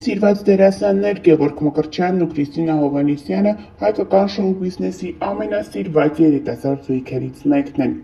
Սիրված դերասաններ Գևորգ Մկրտչյանն ու Կրիստինա Հովհաննիսյանը հայկական շոու բիզնեսի ամենասիրված երիտասարդ զույգերից մեկն են։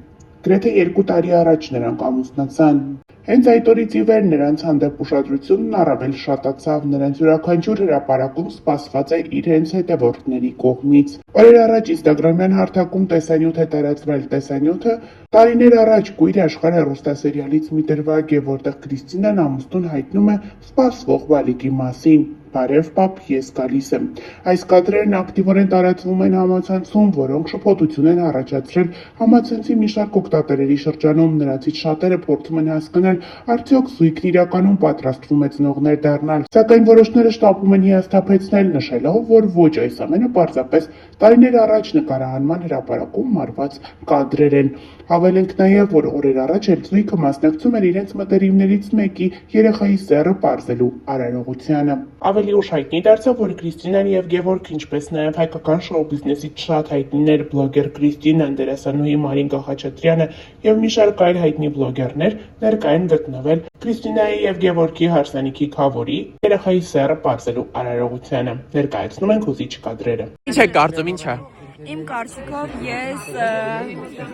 Գրեթե 2 տարի առաջ նրանք ամուսնացան։ Հենց այդ օրից ի վեր նրանց հանդեպ ուշադրությունն առավել շատացավ, նրանց յուրաքանչյուր հրապարակում սպասված էր իրենց հետևորդների կողմից։ Օրեր առաջ ինստագրամյան հարթակում տեսանյութ է տարածվել, տեսանյութը տարիներ առաջ Կույր աշխարհ հեռուստասերիալից մի դրվագ է, որտեղ Կրիստինան ամուսնուն հայտնում է սպասվող բալիկի մասին։ Բարև պապ, ես գալիս եմ։ Այս կադրերն ակտիվորեն տարածվում են համացանցում, որոնք շփոթություն են առաջացրել համացանցի մի շարք օգտատերերի շրջանում, նրանցից շատերը փորձում են հասկանալ, արդյոք զույգն իրականում պատրաստվում է ծնողներ դառնալ, սակայն որոշները շտապում են հիասթափեցնել, նշելով, որ ոչ, այս ամենը պարզապես տարիներ առաջ նկարահանման հրապարակում մարված կադրեր են։ Հավելենք նաև, որ օրեր առաջ էլ զույգը մասնակցում էր իրենց մտերիմներից մեկի երեխայի սեռը պարզելու արարողությանը։ Ավելի ուշ հայտնի դարձավ, որ Կրիստինան և Գևորգ, ինչպես նաև հայկական շոու բիզնեսից շատ հայտնիներ բլոգեր Կրիստինան, դերասանուհի Մարին Գախաչատրյանը և մի շարք այլ հայտնի բլոգերներ ներկա են գտնվել Կրիստինայի և Գևորգի հարսանիքի քավորի երեխայի սեռը պարզելու արարողությանը։ Ներկայացնում ենք հուզիչ կադրերը։ Ինչ է կարծում, ինչ է։ Իմ կարծիքով ես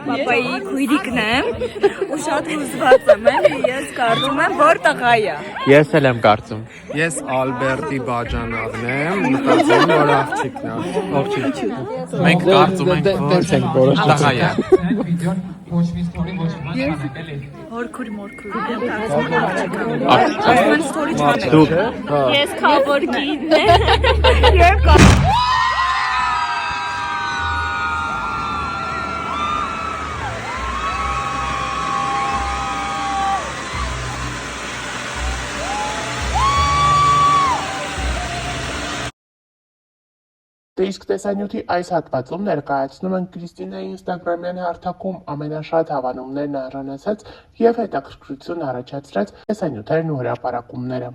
պապայի քույրիկն եմ ու շատ հուզված եմ, ես կարծում եմ, որ տղա է։ Ես էլ եմ կարծում։ Ես Ալբերտի բաժանավն եմ, մտածում որ աղջիկն է։ Ողջույն։ Մենք կարծում ենք, որ տղա է։ Հորքուր մորքուր։ Ասում են ստորի չանեք։ Ես քավորքին եմ։ Դե իսկ տեսանյութի այս հատվածում ներկայացնում են Կրիստինայի ինստագրամյան հարթակում ամենաշատ հավանումներն արժանացած և հետաքրքրություն առաջացրած տեսանյութերն ու հրապարակումները։